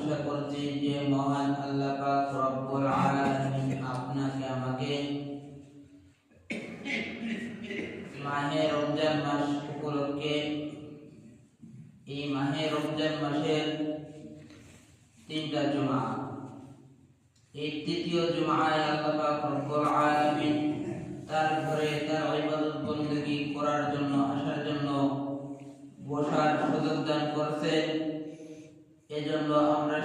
প্রশংসা করছি যে মহান আল্লাহ পাক রব্বুল আলামিন আপনাকে আমাকে মাহে রমজান মাস উপলক্ষে এই মাহে রমজান মাসের 3টা জুমা, এই তৃতীয় জুমায় আল্লাহ পাক রব্বুল আলামিন তার ঘরে তার ইবাদত বندگی করার জন্য আসার জন্য বসার সুযোগ দান করেছেন। এজন্য আমরা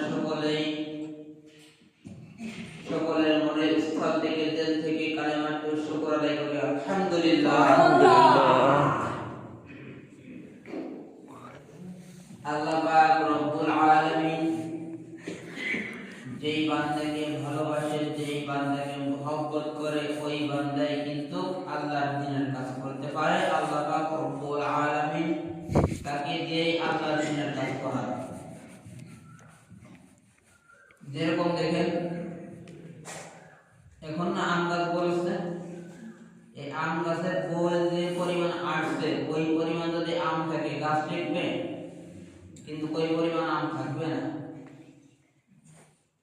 সকলের মনের স্থল থেকে দিল থেকে কালেমাতুর শুকর আদায় করি আলহামদুলিল্লাহ। আল্লাহ পাক রব্বুল আলামিন যেই বান্দাকে ভালোবাসে, যেই বান্দাকে মহব্বত করে, ওই বান্দাই কিন্তু আল্লাহর দ্বীনের কাজ করতে পারে। আল্লাহ পাক রব্বুল আলামিন তাকে দিয়েই আল্লাহর দ্বীনের কাজ করায়। যেরকম দেখেন এখন না আম গাছ বলছে, এই আম গাছের গোল যে পরিমাণ আসছে ওই পরিমাণ যদি আম থাকে গাছ টিকবে, কিন্তু ওই পরিমাণ আম থাকবে না।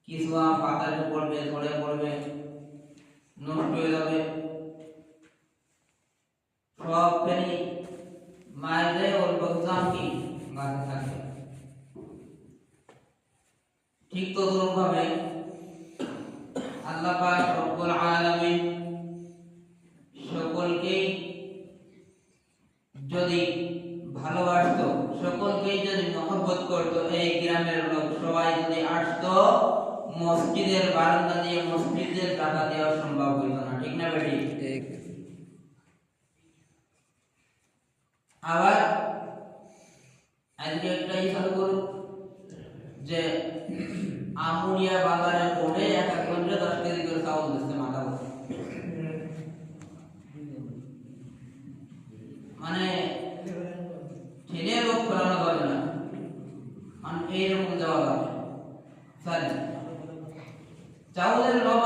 কিছু আম পাতায় পড়বে, ঝরে পড়বে, নষ্ট হয়ে যাবে, সব ফেনি মাইরে ওর বদনাম কি গাছে থাকবে। ঠিক তদ্রূপভাবে আল্লাহ পাক রব্বুল আলামিন সকলকেই যদি ভালোবাসতো, সকলকেই যদি মহব্বত করতো, এই গ্রামের লোক সবাই যদি আসতো, মসজিদের বারান্দা দিয়ে মসজিদের টাকা দেওয়া সম্ভব হইতো না। ঠিক না বেটি? ঠিক। আবার আজকে একটা হিসাব করুন যে আমুরিয়া বাজারে পড়ে এক কুইন্টাল 10 কেজি করে চাউল দিচ্ছে মাথা বসে, মানে ঠেলে লোক ফেরানো যাবে না, মানে এইরকম দেওয়া যাবে। চাউলের লোক